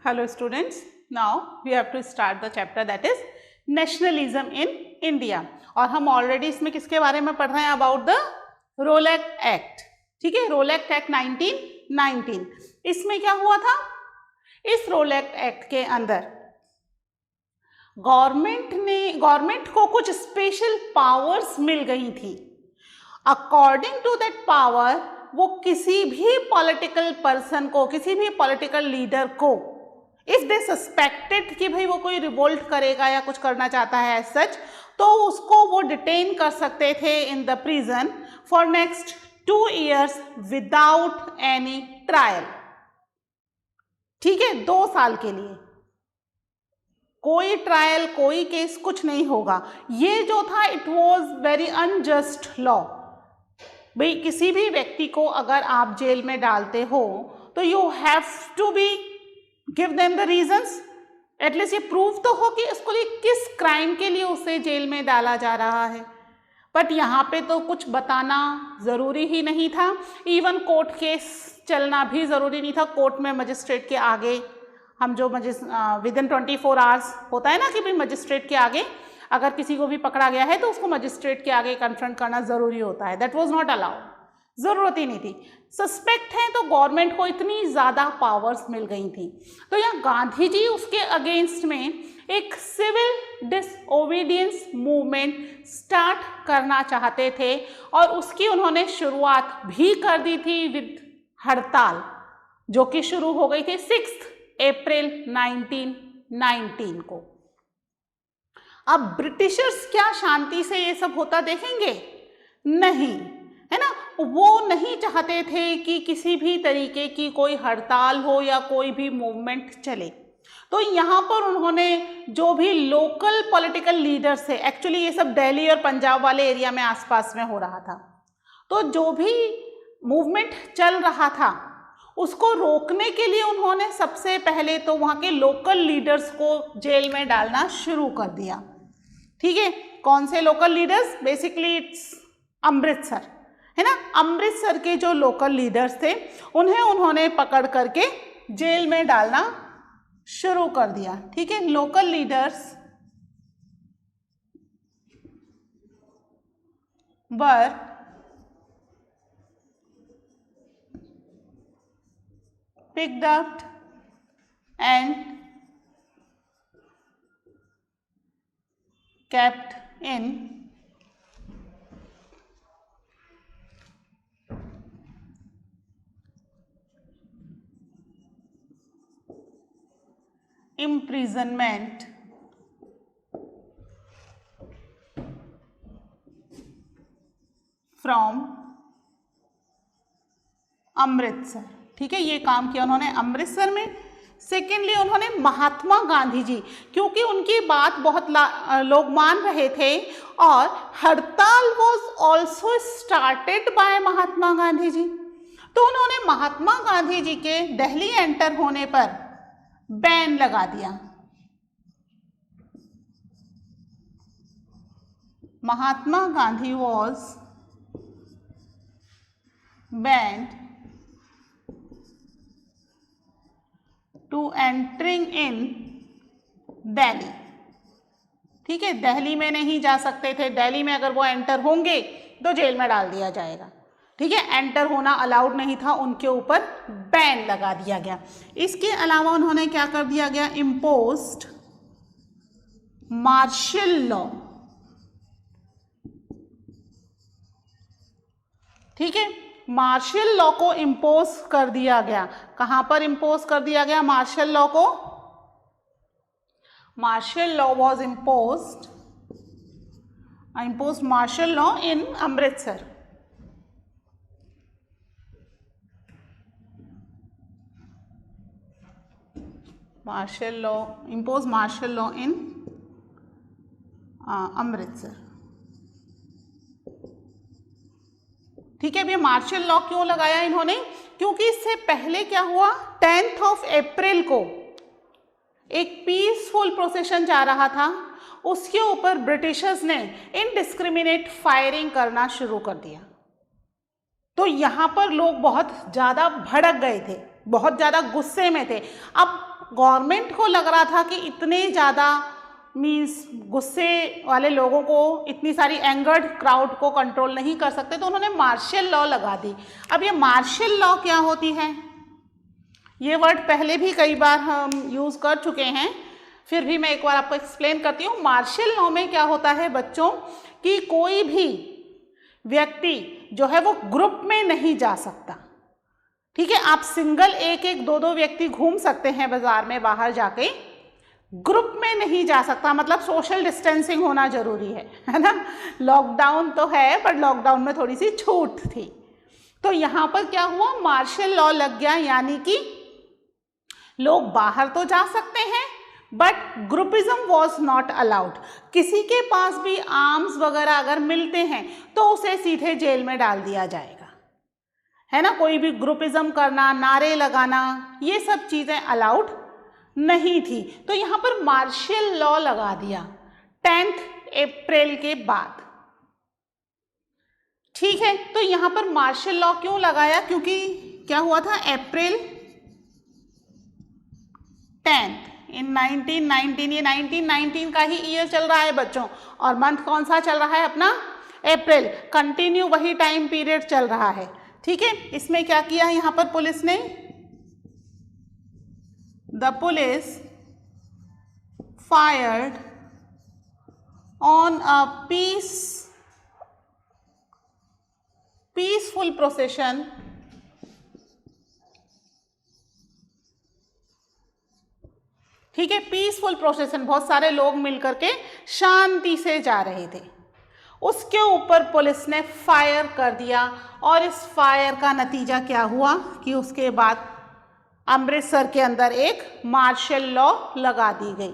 Hello students, now we have to start the chapter that is nationalism in India और हम already इसमें किसके बारे में पढ़ रहे हैं अबाउट द रोलैक एक्ट. ठीक है, रोलैक एक्ट 1919. इसमें क्या हुआ था, इस रोलैक एक्ट के अंदर गवर्नमेंट को कुछ स्पेशल पावर्स मिल गई थी. अकॉर्डिंग टू दैट पावर वो किसी भी पॉलिटिकल पर्सन को, किसी भी पॉलिटिकल लीडर को, इफ दे सस्पेक्टेड कि भाई वो कोई रिवोल्ट करेगा या कुछ करना चाहता है एज सच, तो उसको वो डिटेन कर सकते थे in the prison for next 2 years without any trial. ठीक है, 2 साल के लिए कोई ट्रायल, कोई केस, कुछ नहीं होगा. ये जो था it was very unjust law. भाई किसी भी व्यक्ति को अगर आप जेल में डालते हो तो you have to be give them the reasons, at least ये प्रूव तो हो कि इसको लिए किस क्राइम के लिए उसे जेल में डाला जा रहा है. बट यहाँ पे तो कुछ बताना ज़रूरी ही नहीं था. इवन कोर्ट केस चलना भी ज़रूरी नहीं था. कोर्ट में मजिस्ट्रेट के आगे हम जो विद इन 24 hours होता है ना कि भाई मजिस्ट्रेट के आगे अगर किसी को भी पकड़ा गया है तो उसको मजिस्ट्रेट के आगे कन्फ्रंट करना ज़रूरी होता है. दैट वाज नॉट अलाउड, ज़रूरत ही नहीं थी. सस्पेक्ट है तो गवर्नमेंट को इतनी ज़्यादा पावर्स मिल गई थी. तो यहाँ गांधी जी उसके अगेंस्ट में एक सिविल डिसओबीडियंस मूवमेंट स्टार्ट करना चाहते थे और उसकी उन्होंने शुरुआत भी कर दी थी विद हड़ताल, जो कि शुरू हो गई थी 6 April 1919 को. अब ब्रिटिशर्स क्या शांति से ये सब होता देखेंगे? नहीं, है ना. वो नहीं चाहते थे कि किसी भी तरीके की कोई हड़ताल हो या कोई भी मूवमेंट चले. तो यहाँ पर उन्होंने जो भी लोकल पॉलिटिकल लीडर्स थे, एक्चुअली ये सब दिल्ली और पंजाब वाले एरिया में आसपास में हो रहा था, तो जो भी मूवमेंट चल रहा था उसको रोकने के लिए उन्होंने सबसे पहले तो वहाँ के लोकल लीडर्स को जेल में डालना शुरू कर दिया. ठीक है, कौन से local leaders? Basically it's Amritsar, है ना. अमृतसर के जो लोकल लीडर्स थे उन्हें उन्होंने पकड़ करके जेल में डालना शुरू कर दिया. ठीक है, local leaders were picked up and kept in imprisonment from Amritsar. ठीक है, ये काम किया उन्होंने अमृतसर में. सेकेंडली उन्होंने महात्मा गांधी जी, क्योंकि उनकी बात बहुत लोग मान रहे थे और हड़ताल was also started by Mahatma Gandhi ji, तो उन्होंने महात्मा गांधी जी के दिल्ली एंटर होने पर बैन लगा दिया. Mahatma Gandhi was banned to entering in Delhi. ठीक है, दिल्ली में नहीं जा सकते थे. दिल्ली में अगर वो एंटर होंगे तो जेल में डाल दिया जाएगा. ठीक है, एंटर होना अलाउड नहीं था, उनके ऊपर बैन लगा दिया गया. इसके अलावा उन्होंने क्या कर दिया गया? Imposed martial law. ठीक है, मार्शल लॉ को इम्पोज कर दिया गया. कहां पर इम्पोज कर दिया गया मार्शल लॉ को? Martial law was imposed martial law in Amritsar. Martial law in Amritsar. ठीक है, ये मार्शल लॉ क्यों लगाया इन्होंने? क्योंकि इससे पहले क्या हुआ, 10 April को एक पीसफुल प्रोसेशन जा रहा था, उसके ऊपर ब्रिटिशर्स ने इनडिस्क्रिमिनेट फायरिंग करना शुरू कर दिया. तो यहाँ पर लोग बहुत ज़्यादा भड़क गए थे, बहुत ज़्यादा गुस्से में थे. अब गवर्नमेंट को लग रहा था कि इतने ज़्यादा मीन्स गुस्से वाले लोगों को, इतनी सारी एंगर्ड क्राउड को कंट्रोल नहीं कर सकते, तो उन्होंने मार्शल लॉ लगा दी। अब ये मार्शल लॉ क्या होती है, ये वर्ड पहले भी कई बार हम यूज़ कर चुके हैं, फिर भी मैं एक बार आपको एक्सप्लेन करती हूँ। मार्शल लॉ में क्या होता है बच्चों कि कोई भी व्यक्ति जो है वो ग्रुप में नहीं जा सकता, ठीक है। आप सिंगल एक एक दो दो व्यक्ति घूम सकते हैं बाजार में बाहर जाके, ग्रुप में नहीं जा सकता, मतलब सोशल डिस्टेंसिंग होना जरूरी है ना। लॉकडाउन तो है बट लॉकडाउन में थोड़ी सी छूट थी, तो यहाँ पर क्या हुआ, मार्शल लॉ लग गया, यानी कि लोग बाहर तो जा सकते हैं but groupism was not allowed. किसी के पास भी आर्म्स वगैरह अगर मिलते हैं तो उसे सीधे जेल में डाल दिया जाएगा, है ना। कोई भी ग्रुपिज्म करना, नारे लगाना, ये सब चीज़ें अलाउड नहीं थी। तो यहाँ पर मार्शल लॉ लगा दिया 10 अप्रैल के बाद, ठीक है। तो यहाँ पर मार्शल लॉ क्यों लगाया, क्योंकि क्या हुआ था, अप्रैल 10 इन 1919, ये 1919 का ही ईयर चल रहा है बच्चों, और मंथ कौन सा चल रहा है अपना, अप्रैल, कंटिन्यू वही टाइम पीरियड चल रहा है, ठीक है। इसमें क्या किया यहाँ पर पुलिस ने, the police fired on a peaceful procession ठीक है, पीसफुल प्रोसेशन, बहुत सारे लोग मिलकर के शांति से जा रहे थे, उसके ऊपर पुलिस ने फायर कर दिया। और इस फायर का नतीजा क्या हुआ कि उसके बाद अमृतसर के अंदर एक मार्शल लॉ लगा दी गई।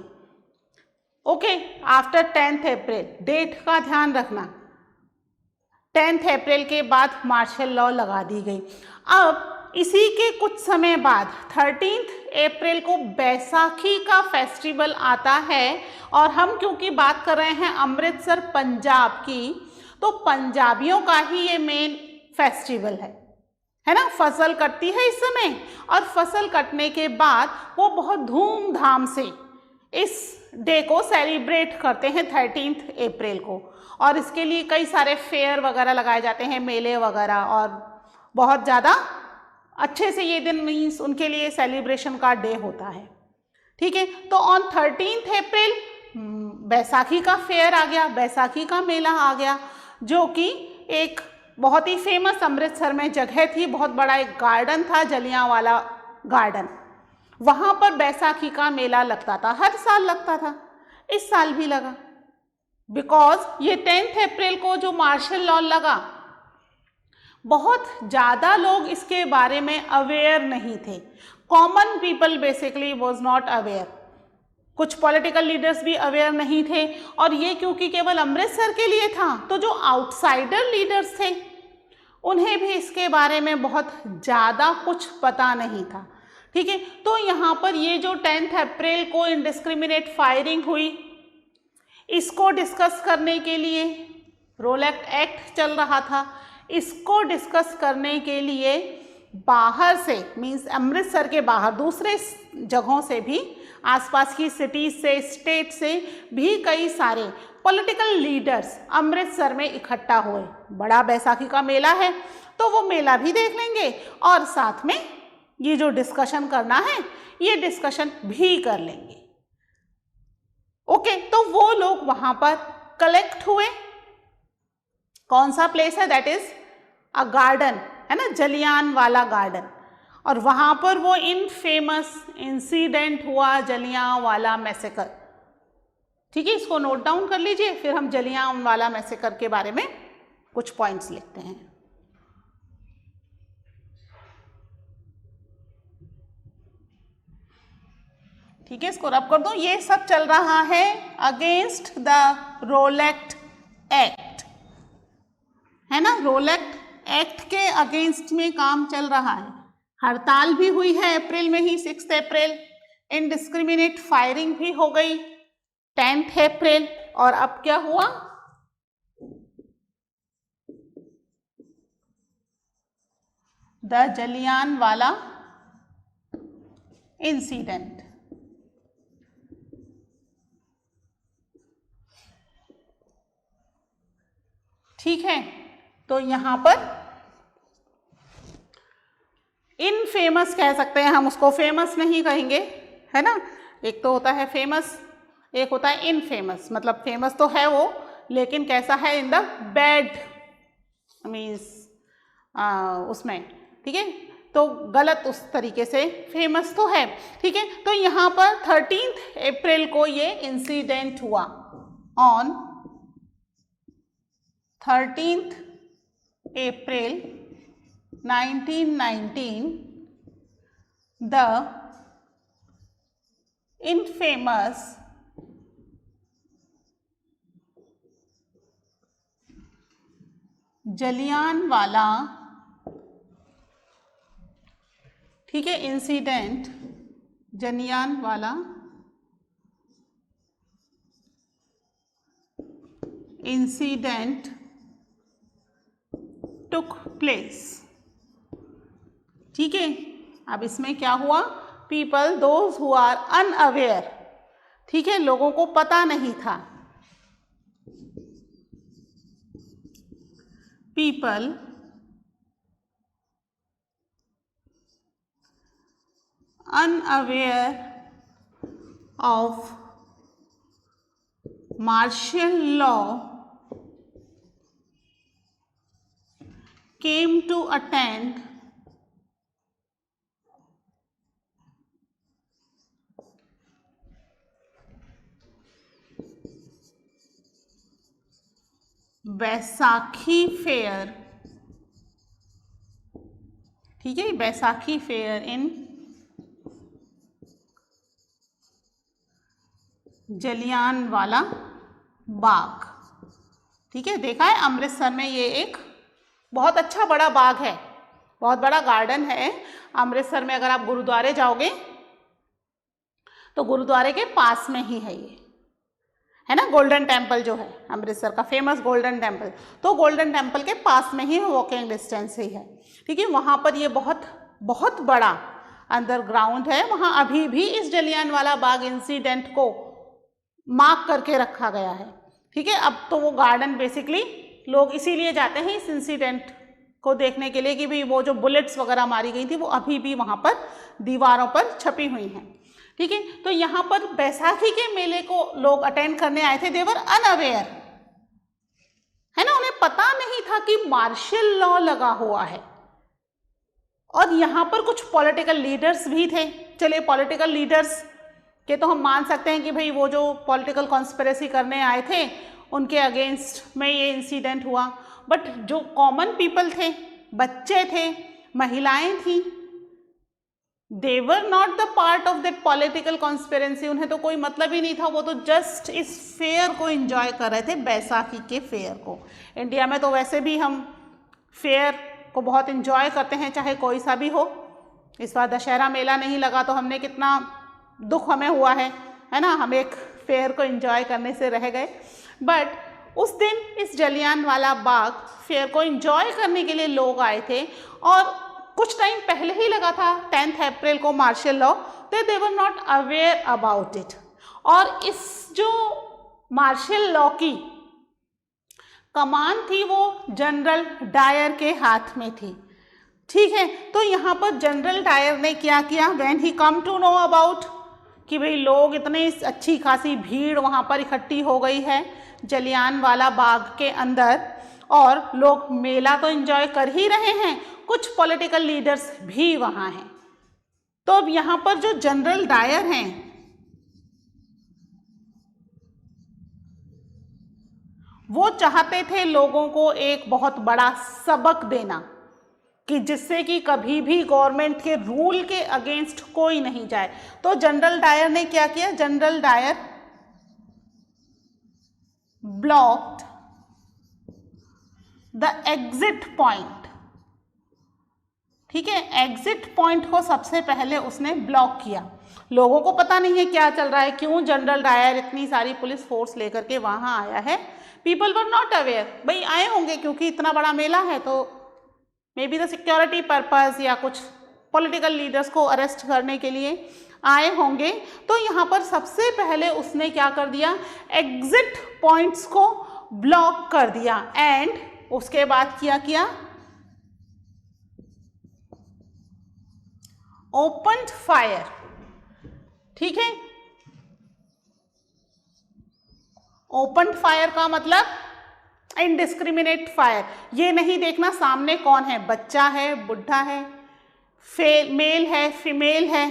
ओके, आफ्टर 10 अप्रैल, डेट का ध्यान रखना, 10 अप्रैल के बाद मार्शल लॉ लगा दी गई। अब इसी के कुछ समय बाद 13 अप्रैल को बैसाखी का फेस्टिवल आता है, और हम क्योंकि बात कर रहे हैं अमृतसर पंजाब की, तो पंजाबियों का ही ये मेन फेस्टिवल है ना। फसल कटती है इस समय, और फसल कटने के बाद वो बहुत धूमधाम से इस डे को सेलिब्रेट करते हैं 13 अप्रैल को, और इसके लिए कई सारे फेयर वगैरह लगाए जाते हैं, मेले वगैरह, और बहुत ज़्यादा अच्छे से ये दिन मीन्स उनके लिए सेलिब्रेशन का डे होता है, ठीक है। तो ऑन 13 अप्रैल बैसाखी का फेयर आ गया, बैसाखी का मेला आ गया, जो कि एक बहुत ही फेमस अमृतसर में जगह थी, बहुत बड़ा एक गार्डन था, जलियांवाला गार्डन, वहाँ पर बैसाखी का मेला लगता था, हर साल लगता था, इस साल भी लगा। बिकॉज ये 10 अप्रैल को जो मार्शल लॉ लगा, बहुत ज़्यादा लोग इसके बारे में अवेयर नहीं थे, common people basically was not aware, कुछ पॉलिटिकल लीडर्स भी अवेयर नहीं थे, और ये क्योंकि केवल अमृतसर के लिए था, तो जो आउटसाइडर लीडर्स थे उन्हें भी इसके बारे में बहुत ज़्यादा कुछ पता नहीं था, ठीक है। तो यहाँ पर ये जो 10 अप्रैल को इंडिस्क्रिमिनेट फायरिंग हुई, इसको डिस्कस करने के लिए रोलैक्ट एक्ट चल रहा था, इसको डिस्कस करने के लिए बाहर से मीन्स अमृतसर के बाहर दूसरे जगहों से भी, आसपास की सिटीज से, स्टेट से भी कई सारे पॉलिटिकल लीडर्स अमृतसर में इकट्ठा हुए। बड़ा बैसाखी का मेला है तो वो मेला भी देख लेंगे, और साथ में ये जो डिस्कशन करना है ये डिस्कशन भी कर लेंगे। ओके, तो वो लोग वहाँ पर कलेक्ट हुए, कौन सा प्लेस है, दैट इज अ गार्डन, है ना, जलियांवाला गार्डन, और वहाँ पर वो इनफेमस इंसिडेंट हुआ, जलियांवाला मैसेकर, ठीक है। इसको नोट डाउन कर लीजिए, फिर हम जलियांवाला मैसेकर के बारे में कुछ पॉइंट्स लिखते हैं। ठीक है, इसको रब कर दो। ये सब चल रहा है अगेंस्ट द रोलैक्ट एक्ट, है ना, रोलैक्ट एक्ट के अगेंस्ट में काम चल रहा है। हड़ताल भी हुई है अप्रैल में ही, 6 अप्रैल, इनडिस्क्रिमिनेट फायरिंग भी हो गई 10 अप्रैल, और अब क्या हुआ, द जलियांवाला इंसिडेंट, ठीक है, तो यहाँ पर इनफेमस कह सकते हैं हम उसको, फेमस नहीं कहेंगे, है ना। एक तो होता है फेमस, एक होता है इनफेमस, मतलब फेमस तो है वो लेकिन कैसा है, इन द बैड मीन्स उसमें, ठीक है, तो गलत उस तरीके से, फेमस तो है, ठीक है। तो यहाँ पर 13 अप्रैल को ये इंसिडेंट हुआ, on 13 April 1919 the infamous Jallianwala, ठीक है, incident Jallianwala incident took place, ठीक है। अब इसमें क्या हुआ, people those who are unaware, ठीक है, लोगों को पता नहीं था, people unaware of martial law came to attend Baisakhi fair, ठीक है, बैसाखी फेयर इन जलियांवाला बाग, ठीक है। देखा है अमृतसर में ये एक बहुत अच्छा बड़ा बाग है, बहुत बड़ा गार्डन है अमृतसर में। अगर आप गुरुद्वारे जाओगे तो गुरुद्वारे के पास में ही है ये, है ना, गोल्डन टेम्पल जो है अमृतसर का फेमस गोल्डन टेम्पल, तो गोल्डन टेम्पल के पास में ही वॉकिंग डिस्टेंस ही है, ठीक है। वहाँ पर ये बहुत बहुत बड़ा अंडरग्राउंड है, वहाँ अभी भी इस जलियांवाला बाग इंसिडेंट को मार्क करके रखा गया है, ठीक है। अब तो वो गार्डन बेसिकली लोग इसीलिए जाते हैं इस इंसिडेंट को देखने के लिए कि भाई वो जो बुलेट्स वगैरह मारी गई थी वो अभी भी वहाँ पर दीवारों पर छपी हुई हैं, ठीक है। तो यहाँ पर बैसाखी के मेले को लोग अटेंड करने आए थे, देवर अनअवेयर, है ना, उन्हें पता नहीं था कि मार्शल लॉ लगा हुआ है। और यहाँ पर कुछ पॉलिटिकल लीडर्स भी थे, चलिए पॉलिटिकल लीडर्स के तो हम मान सकते हैं कि भाई वो जो पॉलिटिकल कॉन्स्पिरेसी करने आए थे उनके अगेंस्ट में ये इंसिडेंट हुआ, बट जो कॉमन पीपल थे, बच्चे थे, महिलाएं थी, they were not the part of that political conspiracy, उन्हें तो कोई मतलब ही नहीं था, वो तो जस्ट इस फेयर को एंजॉय कर रहे थे, बैसाखी के फेयर को। इंडिया में तो वैसे भी हम फेयर को बहुत एंजॉय करते हैं, चाहे कोई सा भी हो। इस बार दशहरा मेला नहीं लगा तो हमने कितना दुख हमें हुआ है ना, हम एक फेयर को एंजॉय करने से रह गए। बट उस दिन इस जलियांवाला बाग फेयर को एंजॉय करने के लिए लोग आए थे, और कुछ टाइम पहले ही लगा था 10 अप्रैल को मार्शल लॉ, तो they were not aware about it. और इस जो मार्शल लॉ की कमान थी वो जनरल डायर के हाथ में थी, ठीक है। तो यहाँ पर जनरल डायर ने क्या किया, when he came to know about कि भाई लोग इतनी अच्छी खासी भीड़ वहाँ पर इकट्ठी हो गई है जलियांवाला बाग के अंदर, और लोग मेला तो एंजॉय कर ही रहे हैं, कुछ पॉलिटिकल लीडर्स भी वहाँ हैं। तो अब यहाँ पर जो जनरल डायर हैं वो चाहते थे लोगों को एक बहुत बड़ा सबक देना, कि जिससे कि कभी भी गवर्नमेंट के रूल के अगेंस्ट कोई नहीं जाए। तो जनरल डायर ने क्या किया, general Dyer blocked the exit point, ठीक है, एग्जिट पॉइंट को सबसे पहले उसने ब्लॉक किया। लोगों को पता नहीं है क्या चल रहा है, क्यों जनरल डायर इतनी सारी पुलिस फोर्स लेकर के वहां आया है, पीपल वर नॉट अवेयर, भाई आए होंगे क्योंकि इतना बड़ा मेला है तो may be the security purpose या कुछ पॉलिटिकल लीडर्स को अरेस्ट करने के लिए आए होंगे। तो यहाँ पर सबसे पहले उसने क्या कर दिया, एग्जिट पॉइंट्स को ब्लॉक कर दिया, एंड उसके बाद किया ओपन्ड फायर। ठीक है, ओपन फायर का मतलब इनडिस्क्रिमिनेट फायर। ये नहीं देखना सामने कौन है, बच्चा है, बुढ़ा है, मेल है, फीमेल है,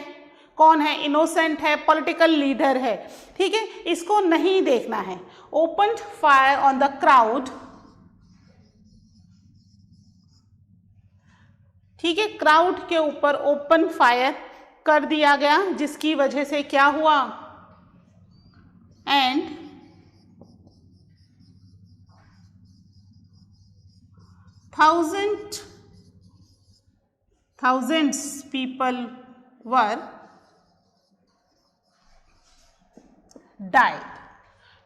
कौन है, इनोसेंट है, पॉलिटिकल लीडर है। ठीक है, इसको नहीं देखना है। Open fire on the crowd. ठीक है, क्राउड के ऊपर ओपन फायर कर दिया गया, जिसकी वजह से क्या हुआ, and thousands people were died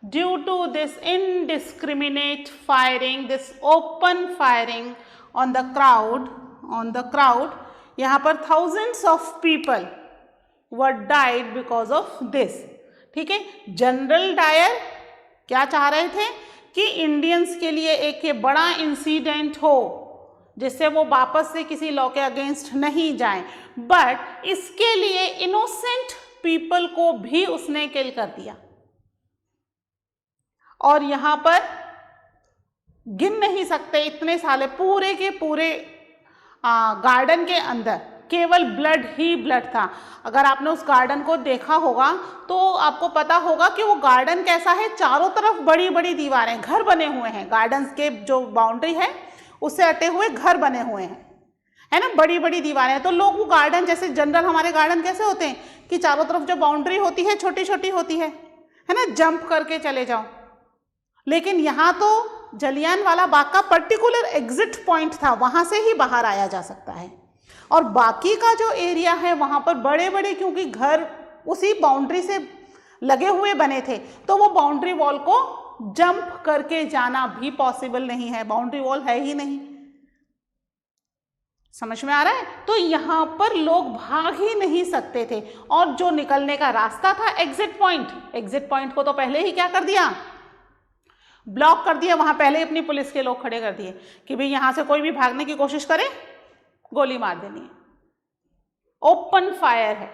due to this indiscriminate firing, this open firing on the crowd. यहाँ पर thousands of people were died because of this. ठीक है, जनरल डायर क्या चाह रहे थे कि इंडियंस के लिए एक ये बड़ा इंसिडेंट हो जिससे वो वापस से किसी लॉ के अगेंस्ट नहीं जाएं, बट इसके लिए इनोसेंट पीपल को भी उसने किल कर दिया। और यहां पर गिन नहीं सकते इतने साले, पूरे के पूरे गार्डन के अंदर केवल ब्लड ही ब्लड था। अगर आपने उस गार्डन को देखा होगा तो आपको पता होगा कि वो गार्डन कैसा है, चारों तरफ बड़ी बड़ी दीवारें, घर बने हुए हैं, गार्डन के जो बाउंड्री है उससे अटे हुए घर बने हुए हैं, है ना, बड़ी बड़ी दीवारें। तो लोग वो गार्डन, जैसे जनरल हमारे गार्डन कैसे होते हैं कि चारों तरफ जो बाउंड्री होती है छोटी छोटी होती है ना, जंप करके चले जाओ। लेकिन यहाँ तो जलियांवाला बाग का पर्टिकुलर एग्जिट पॉइंट था, वहां से ही बाहर आया जा सकता है। और बाकी का जो एरिया है वहां पर बड़े बड़े, क्योंकि घर उसी बाउंड्री से लगे हुए बने थे, तो वो बाउंड्री वॉल को जंप करके जाना भी पॉसिबल नहीं है, बाउंड्री वॉल है ही नहीं। समझ में आ रहा है? तो यहां पर लोग भाग ही नहीं सकते थे, और जो निकलने का रास्ता था एग्जिट पॉइंट को तो पहले ही क्या कर दिया, ब्लॉक कर दिया। वहां पहले ही अपनी पुलिस के लोग खड़े कर दिए कि भाई यहां से कोई भी भागने की कोशिश करे गोली मार देनी है। ओपन फायर है,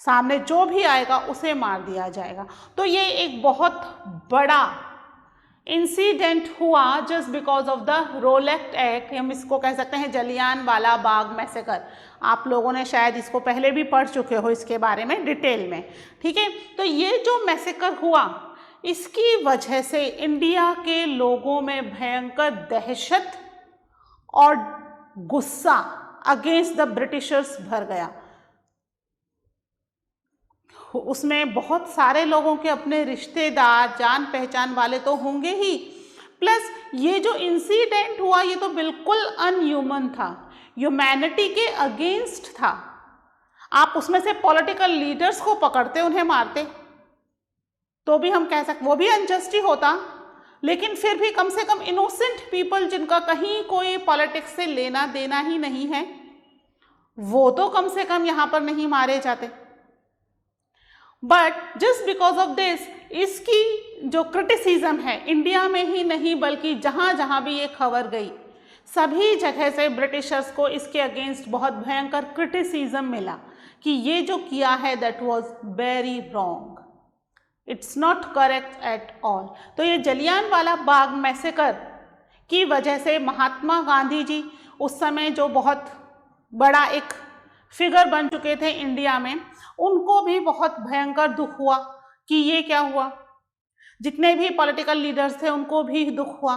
सामने जो भी आएगा उसे मार दिया जाएगा। तो ये एक बहुत बड़ा इंसिडेंट हुआ just because of the Rowlatt Act. हम इसको कह सकते हैं जलियांवाला बाग मैसेकर। आप लोगों ने शायद इसको पहले भी पढ़ चुके हो इसके बारे में डिटेल में। ठीक है, तो ये जो मैसेकर हुआ इसकी वजह से इंडिया के लोगों में भयंकर दहशत और गुस्सा अगेंस्ट द ब्रिटिशर्स भर गया। उसमें बहुत सारे लोगों के अपने रिश्तेदार, जान पहचान वाले तो होंगे ही, प्लस ये जो इंसिडेंट हुआ ये तो बिल्कुल अनह्यूमन था, ह्यूमैनिटी के अगेंस्ट था। आप उसमें से पॉलिटिकल लीडर्स को पकड़ते, उन्हें मारते, तो भी हम कह सकते वो भी अनजस्ट ही होता, लेकिन फिर भी कम से कम इनोसेंट पीपल जिनका कहीं कोई पॉलिटिक्स से लेना देना ही नहीं है, वो तो कम से कम यहां पर नहीं मारे जाते। But just because of this, इसकी जो क्रिटिसिज्म है इंडिया में ही नहीं बल्कि जहां जहां भी ये खबर गई सभी जगह से ब्रिटिशर्स को इसके अगेंस्ट बहुत भयंकर क्रिटिसिज्म मिला कि ये जो किया है that was very wrong, it's not correct at all. तो ये जलियांवाला बाग मैसेकर की वजह से महात्मा गांधी जी उस समय जो बहुत बड़ा एक फिगर बन चुके थे इंडिया में, उनको भी बहुत भयंकर दुख हुआ कि ये क्या हुआ। जितने भी पॉलिटिकल लीडर्स थे उनको भी दुख हुआ।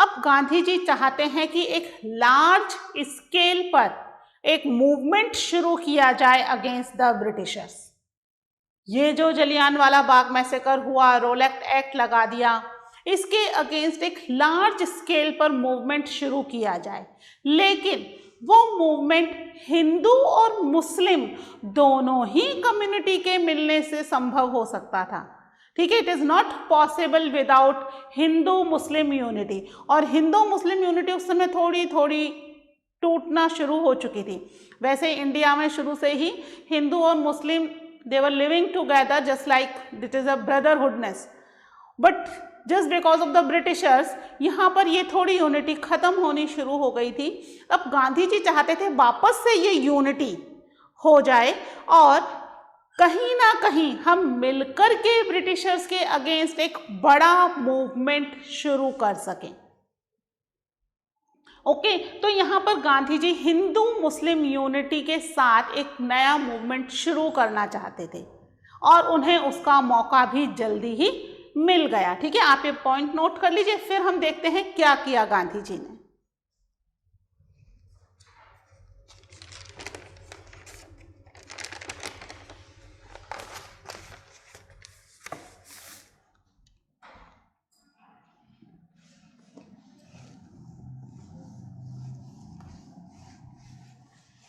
अब गांधी जी चाहते हैं कि एक लार्ज स्केल पर एक मूवमेंट शुरू किया जाए अगेंस्ट द ब्रिटिशर्स। ये जो जलियांवाला बाग मैसेकर हुआ, रोलेट एक्ट लगा दिया, इसके अगेंस्ट एक लार्ज स्केल पर मूवमेंट शुरू किया जाए। लेकिन वो मूवमेंट हिंदू और मुस्लिम दोनों ही कम्युनिटी के मिलने से संभव हो सकता था। ठीक है, it is not possible without Hindu Muslim unity. और हिंदू मुस्लिम यूनिटी उस समय थोड़ी थोड़ी टूटना शुरू हो चुकी थी। वैसे इंडिया में शुरू से ही हिंदू और मुस्लिम they were living together just like it is a brotherhoodness, but just because of the Britishers यहाँ पर ये थोड़ी यूनिटी खत्म होनी शुरू हो गई थी। अब गांधी जी चाहते थे वापस से ये यूनिटी हो जाए और कहीं ना कहीं हम मिलकर के ब्रिटिशर्स के अगेंस्ट एक बड़ा मूवमेंट शुरू कर सकें। ओके, तो यहाँ पर गांधी जी हिंदू मुस्लिम यूनिटी के साथ एक नया मूवमेंट शुरू करना चाहते थे और उन्हें उसका मौका भी जल्दी ही मिल गया। ठीक है, आप ये पॉइंट नोट कर लीजिए। फिर हम देखते हैं क्या किया गांधी जी ने।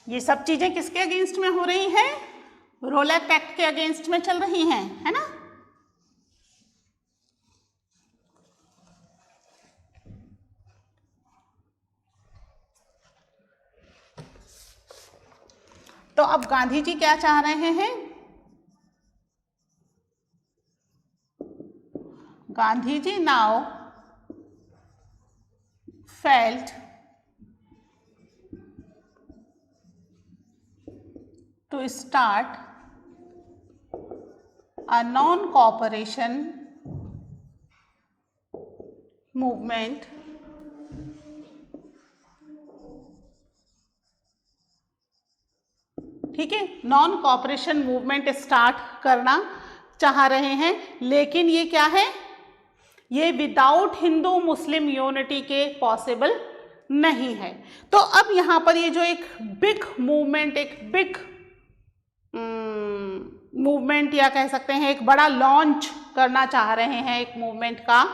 ये सब चीजें किसके अगेंस्ट में हो रही हैं? रोलैक एक्ट के अगेंस्ट में चल रही हैं, है ना। तो अब गांधी जी क्या चाह रहे हैं? Gandhi ji now felt to start a non-cooperation movement ठीक है, नॉन कॉपरेशन मूवमेंट स्टार्ट करना चाह रहे हैं, लेकिन ये क्या है? ये विदाउट हिंदू मुस्लिम यूनिटी के पॉसिबल नहीं है। तो अब यहाँ पर ये जो एक बिग मूवमेंट, एक बिग मूवमेंट या कह सकते हैं एक बड़ा लॉन्च करना चाह रहे हैं एक मूवमेंट का,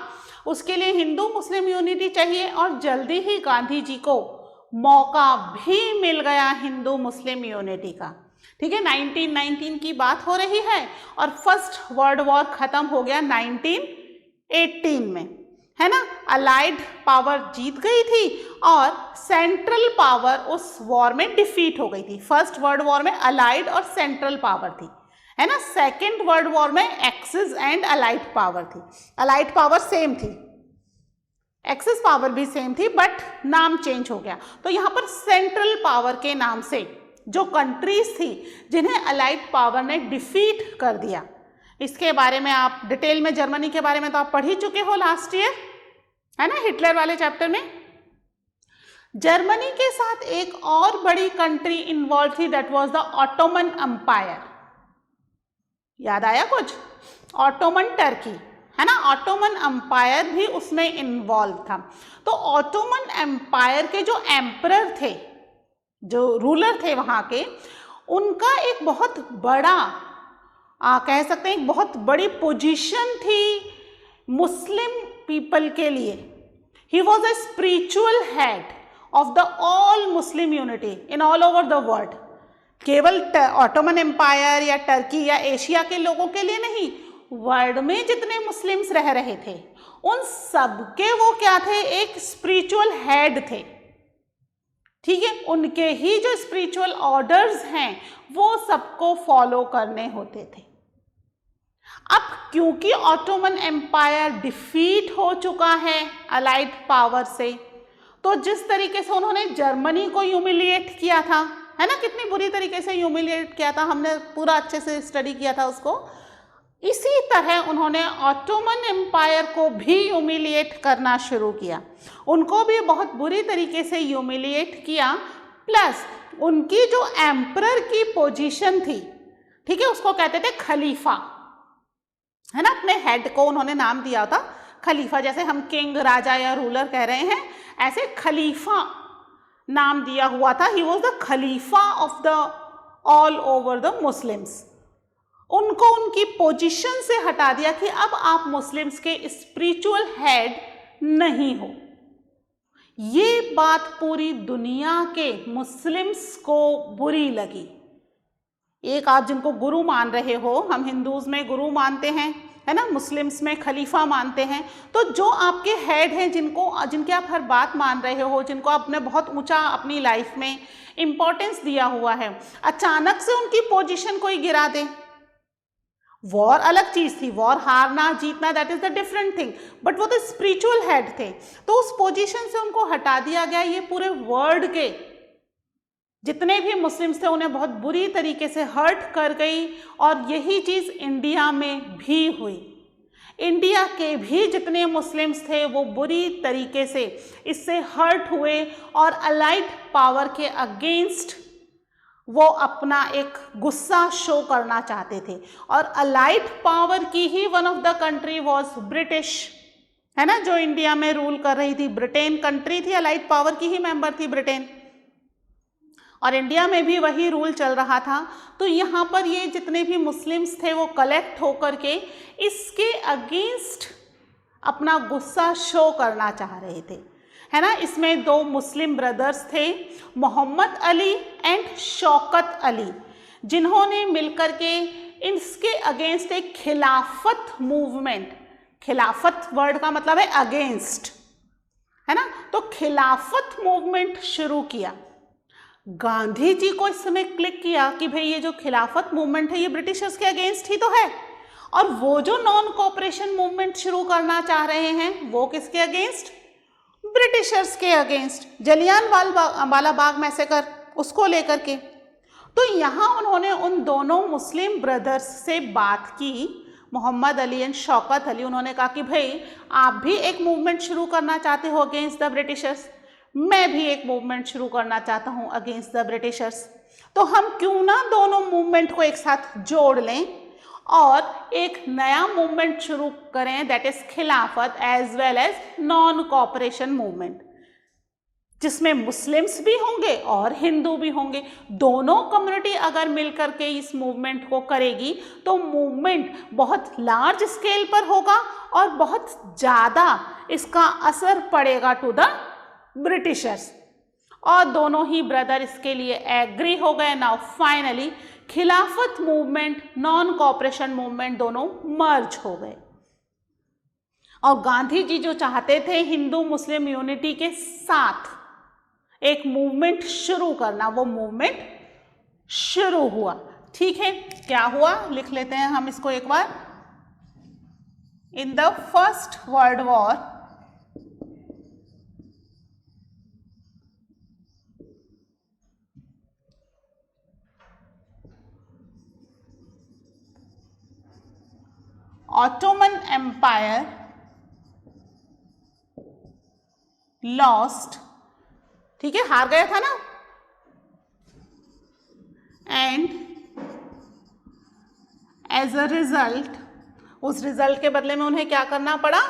उसके लिए हिंदू मुस्लिम यूनिटी चाहिए और जल्दी ही गांधी जी को मौका भी मिल गया हिंदू मुस्लिम यूनिटी का। ठीक है, 1919 की बात हो रही है और फर्स्ट वर्ल्ड वॉर खत्म हो गया 1918 में, है ना। अलाइड पावर जीत गई थी और सेंट्रल पावर उस वॉर में डिफीट हो गई थी। फर्स्ट वर्ल्ड वॉर में अलाइड और सेंट्रल पावर थी, है ना। सेकेंड वर्ल्ड वॉर में एक्सिस एंड अलाइड पावर थी। अलाइड पावर सेम थी, एक्सिस पावर भी सेम थी, बट नाम चेंज हो गया। तो यहाँ पर सेंट्रल पावर के नाम से जो कंट्रीज थी जिन्हें अलाइड पावर ने डिफीट कर दिया, इसके बारे में आप डिटेल में, जर्मनी के बारे में तो आप पढ़ ही चुके हो लास्ट ईयर, है ना, हिटलर वाले चैप्टर में। जर्मनी के साथ एक और बड़ी कंट्री इन्वॉल्व थी, that was the Ottoman Empire. याद आया कुछ? ऑटोमन टर्की, है ना। ऑटोमन एम्पायर भी उसमें इन्वॉल्व था। तो ऑटोमन एम्पायर के जो एम्परर थे, जो रूलर थे वहाँ के, उनका एक बहुत बड़ा कह सकते हैं एक बहुत बड़ी पोजीशन थी मुस्लिम पीपल के लिए। He was a spiritual head of the all Muslim unity in all over the world. केवल ऑटोमन एम्पायर या टर्की या एशिया के लोगों के लिए नहीं, वर्ल्ड में जितने मुस्लिम्स रह रहे थे उन सबके वो क्या थे? एक स्पिरिचुअल हेड थे। ठीक है, उनके ही जो स्पिरिचुअल ऑर्डर्स हैं वो सबको फॉलो करने होते थे। अब क्योंकि ऑटोमन एम्पायर डिफीट हो चुका है अलाइड पावर से, तो जिस तरीके से उन्होंने जर्मनी को ह्यूमिलिएट किया था, है ना, कितनी बुरी तरीके से ह्यूमिलिएट किया था, हमने पूरा अच्छे से स्टडी किया था उसको, इसी तरह उन्होंने ऑटोमन एम्पायर को भी ह्यूमिलिएट करना शुरू किया। उनको भी बहुत बुरी तरीके से ह्यूमिलिएट किया, प्लस उनकी जो एम्परर की पोजीशन थी, ठीक है, उसको कहते थे खलीफा, है ना। अपने हेड को उन्होंने नाम दिया था खलीफा। जैसे हम किंग, राजा या रूलर कह रहे हैं, ऐसे खलीफा नाम दिया हुआ था। He was the Khalifa of the all over the Muslims. उनको उनकी पोजीशन से हटा दिया कि अब आप मुस्लिम्स के स्पिरिचुअल हेड नहीं हो। ये बात पूरी दुनिया के मुस्लिम्स को बुरी लगी। एक आप जिनको गुरु मान रहे हो, हम हिंदूज में गुरु मानते हैं, है ना, मुस्लिम्स में खलीफा मानते हैं, तो जो आपके हेड हैं, जिनके आप हर बात मान रहे हो, जिनको आपने बहुत ऊंचा अपनी लाइफ में इम्पोर्टेंस दिया हुआ है, अचानक से उनकी पोजीशन कोई गिरा दे, वॉर अलग चीज थी, वॉर हारना जीतना that is the different thing, but वो तो स्पिरिचुअल हेड थे, तो उस पोजीशन से उनको हटा दिया गया। ये पूरे वर्ल्ड के जितने भी मुस्लिम्स थे उन्हें बहुत बुरी तरीके से हर्ट कर गई, और यही चीज इंडिया में भी हुई। इंडिया के भी जितने मुस्लिम्स थे वो बुरी तरीके से इससे हर्ट हुए, और अलाइड पावर के अगेंस्ट वो अपना एक गुस्सा शो करना चाहते थे। और अलाइड पावर की ही one of the country was British, है ना, जो इंडिया में रूल कर रही थी। ब्रिटेन कंट्री थी, अलाइड पावर की ही मेंबर थी ब्रिटेन, और इंडिया में भी वही रूल चल रहा था। तो यहाँ पर ये जितने भी मुस्लिम्स थे वो कलेक्ट होकर के इसके अगेंस्ट अपना गुस्सा शो करना चाह रहे थे, है ना। इसमें दो मुस्लिम ब्रदर्स थे, मोहम्मद अली एंड शौकत अली, जिन्होंने मिलकर के इसके अगेंस्ट एक खिलाफत मूवमेंट, खिलाफत वर्ड का मतलब है अगेंस्ट, है ना, तो खिलाफत मूवमेंट शुरू किया। गांधी जी को इस समय क्लिक किया कि भाई ये जो खिलाफत मूवमेंट है ये ब्रिटिशर्स के अगेंस्ट ही तो है, और वो जो नॉन कोऑपरेशन मूवमेंट शुरू करना चाह रहे हैं वो किसके अगेंस्ट, ब्रिटिशर्स के अगेंस्ट, जलियांवाला बाग मैसेकर उसको लेकर के। तो यहाँ उन्होंने उन दोनों मुस्लिम ब्रदर्स से बात की, मोहम्मद अली एंड शौकत अली। उन्होंने कहा कि भाई आप भी एक मूवमेंट शुरू करना चाहते हो अगेंस्ट द ब्रिटिशर्स, मैं भी एक मूवमेंट शुरू करना चाहता हूँ अगेंस्ट द ब्रिटिशर्स, तो हम क्यों ना दोनों मूवमेंट को एक साथ जोड़ लें और एक नया मूवमेंट शुरू करें, that is Khilafat as well as non cooperation movement, जिसमें मुस्लिम्स भी होंगे और हिंदू भी होंगे। दोनों कम्युनिटी अगर मिलकर के इस मूवमेंट को करेगी तो मूवमेंट बहुत लार्ज स्केल पर होगा और बहुत ज़्यादा इसका असर पड़ेगा टू द ब्रिटिशर्स, और दोनों ही ब्रदर इसके लिए एग्री हो गए। नाउ फाइनली खिलाफत मूवमेंट, नॉन कोऑपरेशन मूवमेंट दोनों मर्ज हो गए, और गांधी जी जो चाहते थे हिंदू मुस्लिम यूनिटी के साथ एक मूवमेंट शुरू करना, वो मूवमेंट शुरू हुआ। ठीक है, क्या हुआ लिख लेते हैं हम इसको एक बार। In the first world war Ottoman Empire lost, ठीक है, हार गया था ना, एंड एज अ रिजल्ट, उस रिजल्ट के बदले में उन्हें क्या करना पड़ा,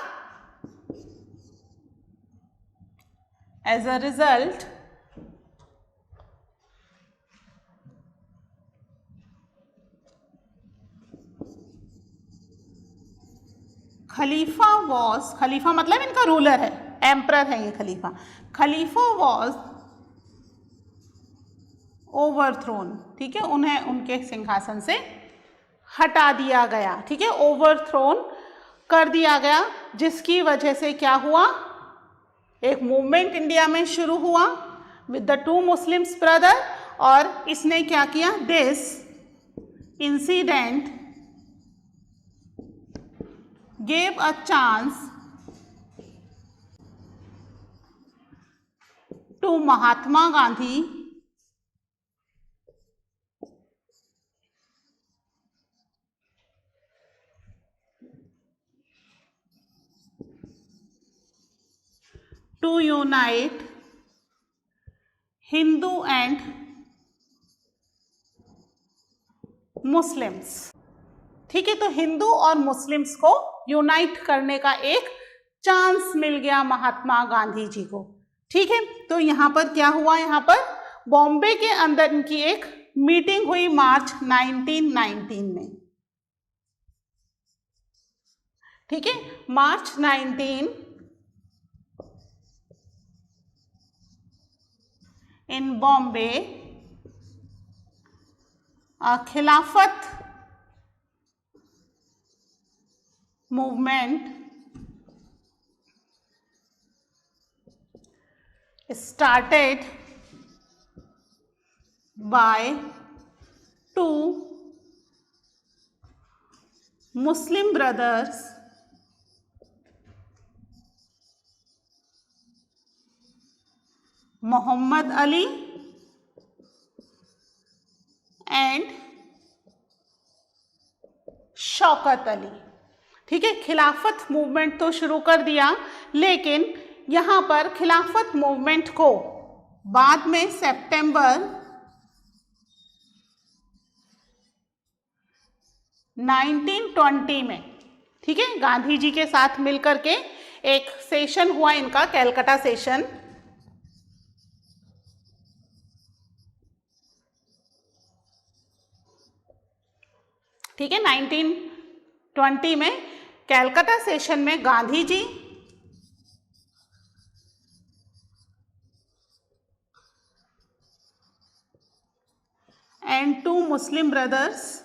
एज अ रिजल्ट खलीफा वॉज, खलीफा मतलब इनका रूलर है, एम्परर है ये खलीफा, खलीफा वॉज ओवरथ्रोन, ठीक है, उन्हें उनके सिंहासन से हटा दिया गया, ठीक है, ओवरथ्रोन कर दिया गया, जिसकी वजह से क्या हुआ, एक मूवमेंट इंडिया में शुरू हुआ with the two Muslims brother, और इसने क्या किया, this incident gave a chance to Mahatma Gandhi to unite Hindu and Muslims, ठीक है, तो हिंदू और मुस्लिम्स को यूनाइट करने का एक चांस मिल गया महात्मा गांधी जी को। ठीक है, तो यहाँ पर क्या हुआ, यहाँ पर बॉम्बे के अंदर इनकी एक मीटिंग हुई मार्च 1919 में, ठीक है, मार्च 19 इन बॉम्बे, खिलाफत movement started by two Muslim brothers Mohammad Ali and Shaukat Ali. ठीक है, खिलाफत मूवमेंट तो शुरू कर दिया, लेकिन यहाँ पर खिलाफत मूवमेंट को बाद में सितंबर 1920 में, ठीक है, गांधी जी के साथ मिलकर के एक सेशन हुआ इनका, कैलकाटा सेशन। ठीक है, 1920 में कैलकाटा सेशन में Gandhi ji and 2 Muslim brothers,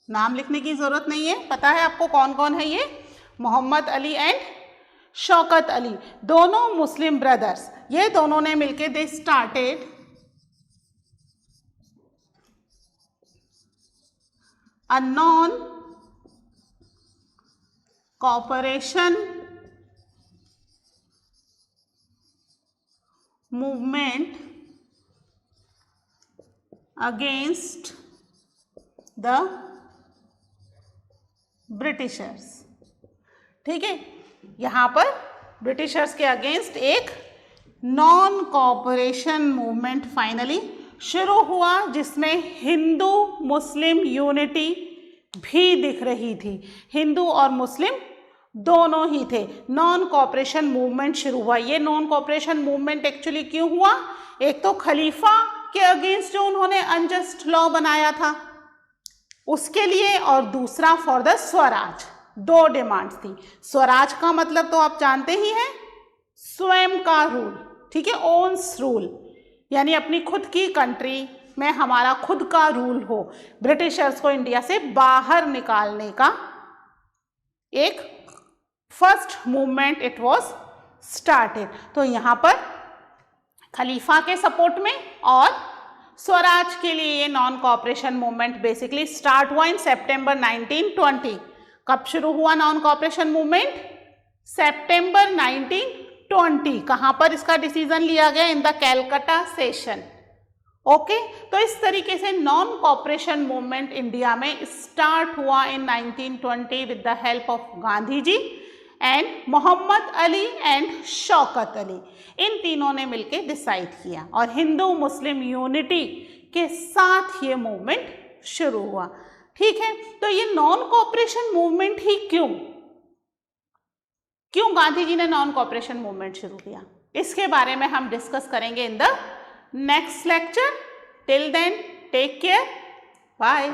नाम लिखने की जरूरत नहीं है, पता है आपको कौन कौन है ये, मोहम्मद अली एंड शौकत अली, दोनों मुस्लिम ब्रदर्स, ये दोनों ने मिलके they started a non-cooperation movement against the Britishers. ठीक है, यहाँ पर ब्रिटिशर्स के अगेंस्ट एक नॉन कॉपरेशन मूवमेंट फाइनली शुरू हुआ, जिसमें हिंदू मुस्लिम यूनिटी भी दिख रही थी, हिंदू और मुस्लिम दोनों ही थे। नॉन कॉपरेशन मूवमेंट शुरू हुआ। ये नॉन कॉपरेशन मूवमेंट एक्चुअली क्यों हुआ, एक तो खलीफा के अगेंस्ट जो उन्होंने अनजस्ट लॉ बनाया था उसके लिए, और दूसरा फॉर द स्वराज। दो डिमांड्स थी। स्वराज का मतलब तो आप जानते ही हैं, स्वयं का रूल, ठीक है, ओन्स रूल, यानी अपनी खुद की कंट्री में हमारा खुद का रूल हो, ब्रिटिशर्स को इंडिया से बाहर निकालने का एक first movement it was started. तो यहाँ पर खलीफा के सपोर्ट में और स्वराज के लिए ये non cooperation movement basically start हुआ इन सितंबर 1920। कब शुरू हुआ नॉन कॉपरेशन मूवमेंट, सितंबर 1920। कहां पर इसका डिसीजन लिया गया, in the Calcutta session. Okay, तो इस तरीके से नॉन कॉपरेशन मूवमेंट इंडिया में स्टार्ट हुआ in 1920 with the help of Gandhi ji and Mohammad Ali and Shaukat Ali. इन तीनों ने मिलकर डिसाइड किया और हिंदू मुस्लिम यूनिटी के साथ ये मूवमेंट शुरू हुआ। ठीक है, तो ये नॉन कॉपरेशन मूवमेंट ही क्यों गांधी जी ने नॉन कॉपरेशन मूवमेंट शुरू किया, इसके बारे में हम डिस्कस करेंगे in the next lecture. Till then take care, bye.